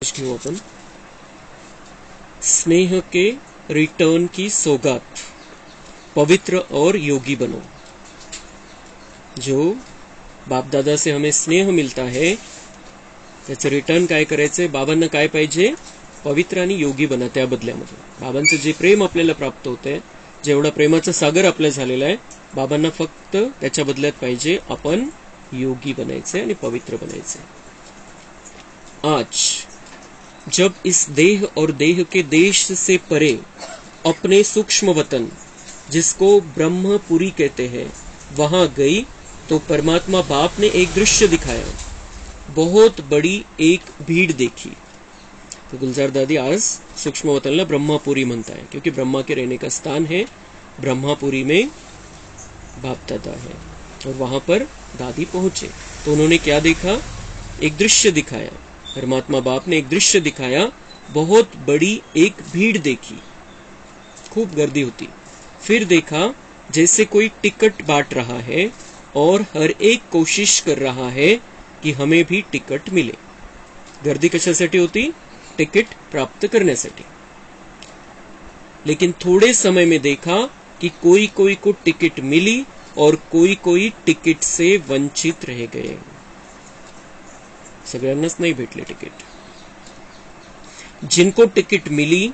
घेऊ आपण स्नेह के रिटर्न की सौगात, पवित्र और योगी बनो। जो बाप दादा से हमें स्नेह मिळता है त्याचं रिटर्न काय करायचंय, बाबांना काय पाहिजे, पवित्र आणि योगी बना। त्या बदल्यामध्ये बाबांचं जे प्रेम आपल्याला प्राप्त होतंय, जेवढा प्रेमाचा सागर आपल्या झालेला आहे, बाबांना फक्त त्याच्या बदल्यात पाहिजे आपण योगी बनायचंय आणि पवित्र बनायचंय। आज जब इस देह और देह के देश से परे अपने सूक्ष्म वतन, जिसको ब्रह्मपुरी कहते हैं, वहां गई तो परमात्मा बाप ने एक दृश्य दिखाया। बहुत बड़ी एक भीड़ देखी। तो गुलजार दादी आज सूक्ष्म वतनला ब्रह्मपुरी म्हणता है, क्योंकि ब्रह्मा के रहने का स्थान है। ब्रह्मपुरी में बाप दादा है और वहां पर दादी पहुंचे तो उन्होंने क्या देखा, एक दृश्य दिखाया। परमात्मा बाप ने एक दृश्य दिखाया, बहुत बड़ी एक भीड़ देखी, खूब गर्दी होती। फिर देखा जैसे कोई टिकट बांट रहा है और हर एक कोशिश कर रहा है कि हमें भी टिकट मिले। गर्दी कशासाठी होती, टिकट प्राप्त करण्यासाठी। लेकिन थोड़े समय में देखा कि कोई कोई को टिकट मिली और कोई कोई टिकट से वंचित रह गए। सगळ्यांनाच नहीं भेटले टिकट। जिनको टिकट मिली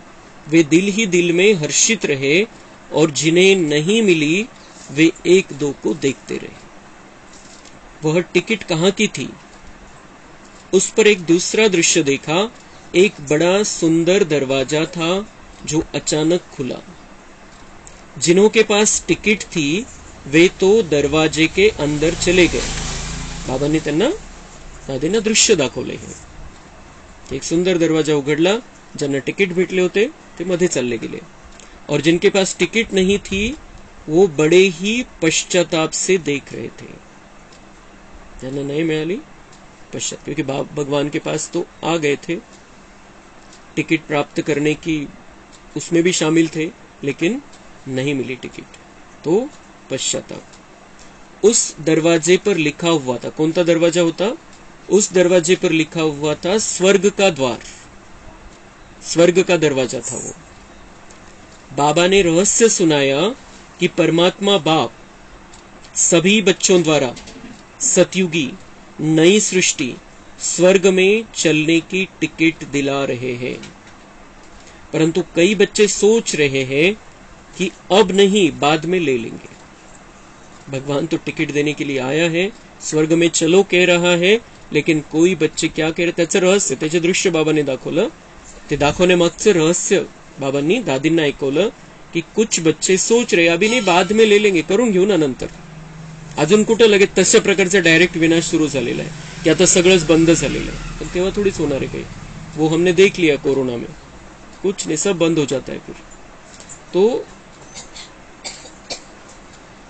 वे दिल ही दिल में हर्षित रहे और जिन्हें नहीं मिली वे एक दो को देखते रहे। वह टिकट कहां की थी, उस पर एक दूसरा दृश्य देखा। एक बड़ा सुंदर दरवाजा था जो अचानक खुला। जिन्हों के पास टिकट थी वे तो दरवाजे के अंदर चले गए। बाबा ने त्यांना दादींना दृश्य दाखवले हे। एक सुंदर दरवाजा उघडला, ज्यांना तिकीट भेटले होते ते मध्ये चालले गेले, और जिनके पास टिकट नहीं थी वो बड़े ही पश्चाताप से देख रहे थे। ज्यांना नहीं मिळाली पश्चात, क्योंकि भगवान के पास तो आ गए थे, टिकट प्राप्त करने की उसमें भी शामिल थे, लेकिन नहीं मिली टिकट, तो पश्चाताप। उस दरवाजे पर लिखा हुआ था, कौन सा दरवाजा होता, उस दरवाजे पर लिखा हुआ था स्वर्ग का द्वार, स्वर्ग का दरवाजा था वो। बाबा ने रहस्य सुनाया कि परमात्मा बाप सभी बच्चों द्वारा सतयुगी नई सृष्टि स्वर्ग में चलने की टिकट दिला रहे हैं, परंतु कई बच्चे सोच रहे हैं कि अब नहीं, बाद में ले लेंगे। भगवान तो टिकट देने के लिए आया है, स्वर्ग में चलो कह रहा है, लेकिन कोई बच्चे क्या कह रहे, त्याचं रहस्य, त्याचे दृश्य बाबांनी दाखवलं। ते दाखवण्यामागचं रहस्य बाबांनी दादींना ऐकवलं की कुछ बच्चे सोच रहे अभी नहीं, बाद में ले लेंगे, करून घेऊ ना नंतर। अजून कुठं लगेच तशा प्रकारचा डायरेक्ट विनाश सुरू झालेला आहे की आता सगळंच बंद झालेलं आहे, पण तेव्हा थोडीच होणार आहे काही। वो हमने देख लिया कोरोना में, कुछ नहीं, सब बंद हो जाता है फिर, तो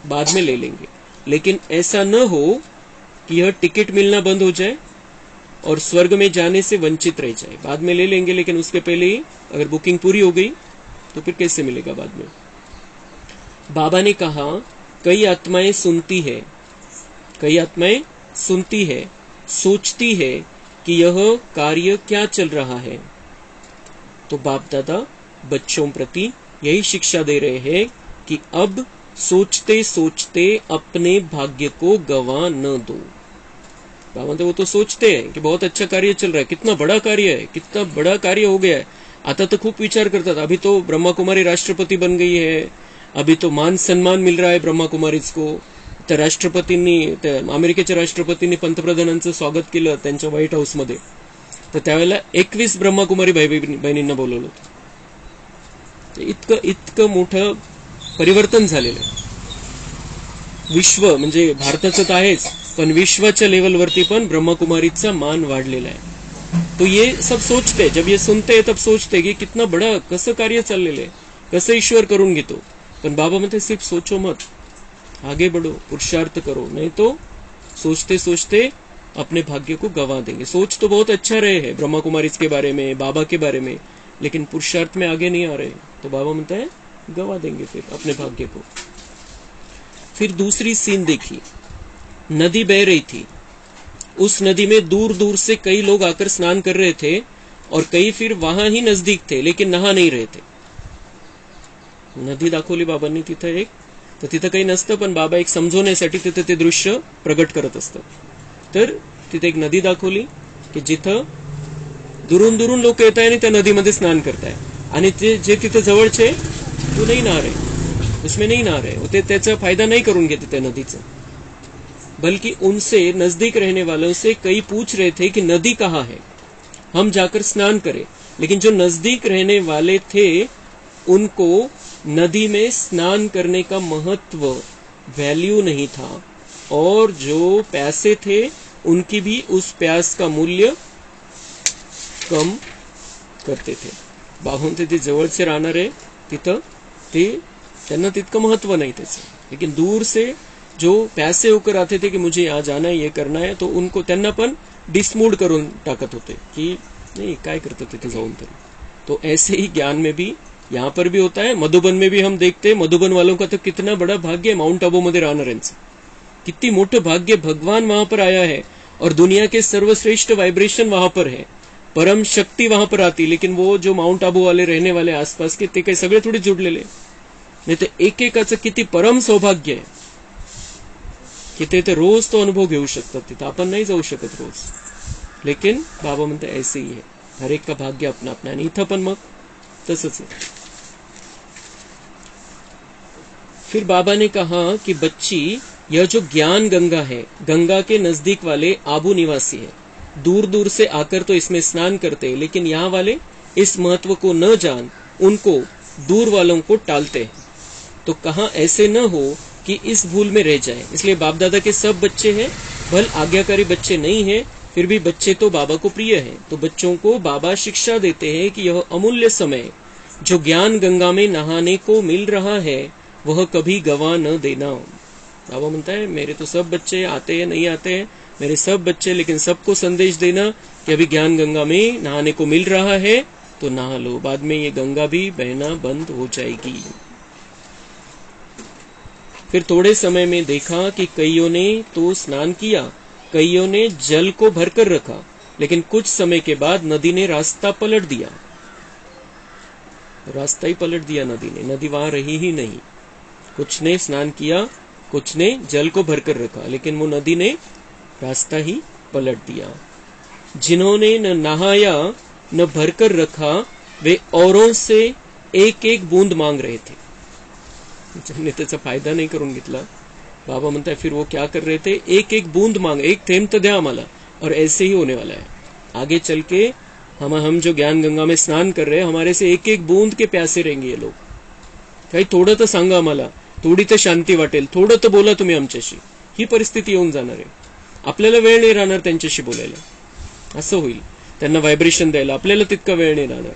बाद में ले लेंगे। लेकिन ऐसा न हो कि यह टिकट मिलना बंद हो जाए और स्वर्ग में जाने से वंचित रह जाए। बाद में ले लेंगे, लेकिन उसके पहले ही अगर बुकिंग पूरी हो गई तो फिर कैसे मिलेगा बाद में। बाबा ने कहा कई आत्माएं सुनती है, कई आत्माएं सुनती है, सोचती है कि यह कार्य क्या चल रहा है। तो बाप दादा बच्चों प्रति यही शिक्षा दे रहे हैं कि अब सोचते सोचते अपने भाग्य को गवा न दो। बाबा तो वो तो सोचते हैं कि बहुत अच्छा कार्य चल रहा है, कितना बड़ा कार्य है, कितना बड़ा कार्य हो गया है। आता तो खूब विचार करतात, अभी तो ब्रह्मा कुमारी राष्ट्रपति बन गई है, अभी तो मान सम्मान मिल रहा है ब्रह्मा कुमारीज को। त्या राष्ट्रपतींनी, त्या अमेरिकेच्या राष्ट्रपतींनी पंतप्रधानांचं स्वागत केलं त्यांच्या व्हाईट हाऊस मध्ये, तर त्यावेळेला 21 ब्रह्माकुमारी बहिणींना बोलवलं होतं। इतकं इतकं मोठं परिवर्तन झालेलं आहे। विश्व म्हणजे भारताचं तर आहेच, पण विश्वाच्या लेवलवरती पण ब्रह्मकुमारीचा मान वाढलेला आहे। तो ये सब सोचते हैं, जब ये सुनते हैं तब सोचते कि कितना बड़ा कसं कार्य चाललेलं आहे, कसं ईश्वर करून घेतो। पण बाबा म्हणते सिर्फ सोचो मत, आगे बढ़ो, पुरुषार्थ करो, नहीं तो सोचते सोचते अपने भाग्य को गवा देंगे। सोच तो बहुत अच्छा रहे हैं ब्रह्मा कुमारीज के बारे में, बाबा के बारे में, लेकिन पुरुषार्थ में आगे नहीं आ रहे, तो बाबा म्हणता है गवा देंगे फिर अपने भाग्य को। फिर दूसरी सीन देखी, नदी बह रही थी। उस नदी में दूर दूर से कई लोग आकर स्नान कर रहे थे और कई फिर वहां ही नजदीक थे लेकिन नहा नाही रहे थे. नदी दाखवली बाबांनी तिथं एक, तर तिथं काही नसतं पण बाबा एक समजवण्यासाठी तिथं ते दृश्य प्रगट करत असतात. तर तिथे एक नदी दाखवली की जिथं दुरून दुरून लोक येत आहे आणि त्या नदीमध्ये स्नान करताय आणि ते जे तिथं जवळचे तो नाही नहा रहे, उसमें नहीं नहा रहे, ते त्याचा फायदा नहीं करून घेते त्या नदीचा. बल्कि उनसे नजदीक रहने वालों से कई पूछ रहे थे कि नदी कहाँ है, हम जाकर स्नान करें. लेकिन जो नजदीक रहने वाले थे उनको नदी में स्नान करने का महत्व, वैल्यू नहीं था, और जो प्यासे थे उनकी भी उस प्यास का मूल्य कम करते थे. बाबा ते जवळचे राहणारे तिथं ते त्यांना तितकं महत्व नाही त्याचं. लेकिन दूर से जो प्यासे होकर आते थे कि मुझे यहाँ जाना है, ये करना है, तो उनको त्यांना पण डिसमूड करून टाकत होते की नहीं काय करते तिथे जाऊन तरी. तो ऐसे ही ज्ञान में भी यहाँ पर भी होता है. मधुबन में भी हम देखते हैं, मधुबन वालों का तो कितना बड़ा भाग्य है माउंट आबू मध्ये राहणाऱ्यांचं. किती मोठं भाग्य, भगवान वहां पर आया है और दुनिया के सर्वश्रेष्ठ वाइब्रेशन वहां पर है, परम शक्ति वहां पर आती. लेकिन वो जो माउंट आबू वाले रहने वाले आसपास के ते काही सगळे थोडे जुडलेले नाही. तर एकेकाचं किती परम सौभाग्य आहे की ते रोज तो अनुभव घेऊ शकतात. तिथं आपण नाही जाऊ शकत रोज. लेकिन बाबा म्हणते ऐसे ही है, हर एक का भाग्य अपना अपना. आणि इथं पण मग तसंच है. फिर बाबा ने कहा कि बच्ची, यह जो ज्ञान गंगा है, गंगा के नजदीक वाले आबू निवासी है. दूर दूर से आकर तो इसमें स्नान करते हैं, लेकिन यहाँ वाले इस महत्व को न जान उनको दूर वालों को टालते हैं. तो कहाँ ऐसे न हो कि इस भूल में रह जाए. इसलिए बाप दादा के सब बच्चे हैं, भल आज्ञाकारी बच्चे नहीं हैं, फिर भी बच्चे तो बाबा को प्रिय हैं. तो बच्चों को बाबा शिक्षा देते हैं कि यह अमूल्य समय जो ज्ञान गंगा में नहाने को मिल रहा है वह कभी गवा न देना. बाबा म्हणता है मेरे तो सब बच्चे आते हैं, नहीं आते हैं, मेरे सब बच्चे, लेकिन सबको संदेश देना कि अभी ज्ञान गंगा में नहाने को मिल रहा है तो नहा लो, बाद में ये गंगा भी बहना बंद हो जाएगी. फिर थोड़े समय में देखा कि कईयों ने तो स्नान किया, कईयों ने जल को भरकर रखा, लेकिन कुछ समय के बाद नदी ने रास्ता पलट दिया. रास्ता ही पलट दिया नदी ने, नदी वहां रही ही नहीं. कुछ ने स्नान किया, कुछ ने जल को भरकर रखा, लेकिन वो नदी ने रास्ता ही पलट दिया. जिन्होंने न नहाया न भरकर रखा वे औरों से एक एक बूंद मांग रहे थे. ज्यांनी त्याचा फायदा नहीं करून घेतला, बाबा म्हणता है फिर वो क्या कर रहे थे, एक एक बूंद मांग, एक थेंब तो द्या आम्हाला. और ऐसे ही होने वाला है आगे चल के. हम जो ज्ञान गंगा में स्नान कर रहे हैं, हमारे से एक एक बूंद के प्यासे रहेंगे ये लोग. काही थोडं तर सांगा आम्हाला, थोडी तर शांती वाटेल, थोडं तर बोला तुम्ही आमच्याशी. ही परिस्थिती येऊन जाणार आहे. आपल्याला वेळ नाही राहणार त्यांच्याशी बोलायला, असं होईल. त्यांना व्हायब्रेशन द्यायला आपल्याला तितका वेळ नाही राहणार.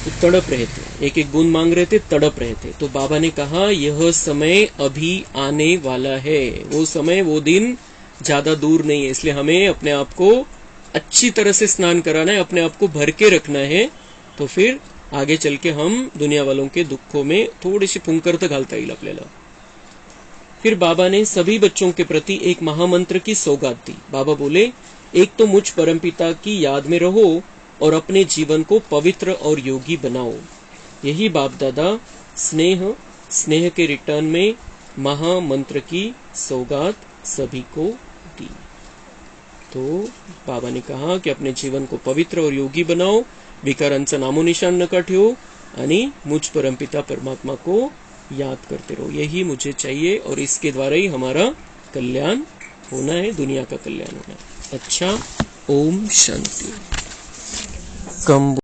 तो तड़प रहे थे, एक एक बूंद मांग रहे थे, तड़प रहे थे. तो बाबा ने कहा यह समय अभी आने वाला है. वो समय, वो दिन ज्यादा दूर नहीं है. इसलिए हमें अपने आप को अच्छी तरह से स्नान कराना है, अपने आप को भर के रखना है. तो फिर आगे चल के हम दुनिया वालों के दुखों में थोड़ी फुंकर तो घालता येईल आपल्याला. फिर बाबा ने सभी बच्चों के प्रति एक महामंत्र की सौगात दी. बाबा बोले, एक तो मुझ परमपिता की याद में रहो और अपने जीवन को पवित्र और योगी बनाओ. यही बाप दादा स्नेह के रिटर्न में महामंत्र की सौगात सभी को दी. तो बाबा ने कहा कि अपने जीवन को पवित्र और योगी बनाओ, विकारांचं नामोनिशान नका ठेवू आणि मुझ परमपिता परमात्मा को याद करते रहो. यही मुझे चाहिए और इसके द्वारा ही हमारा कल्याण होना है, दुनिया का कल्याण होना है. अच्छा, ओम शांति. कम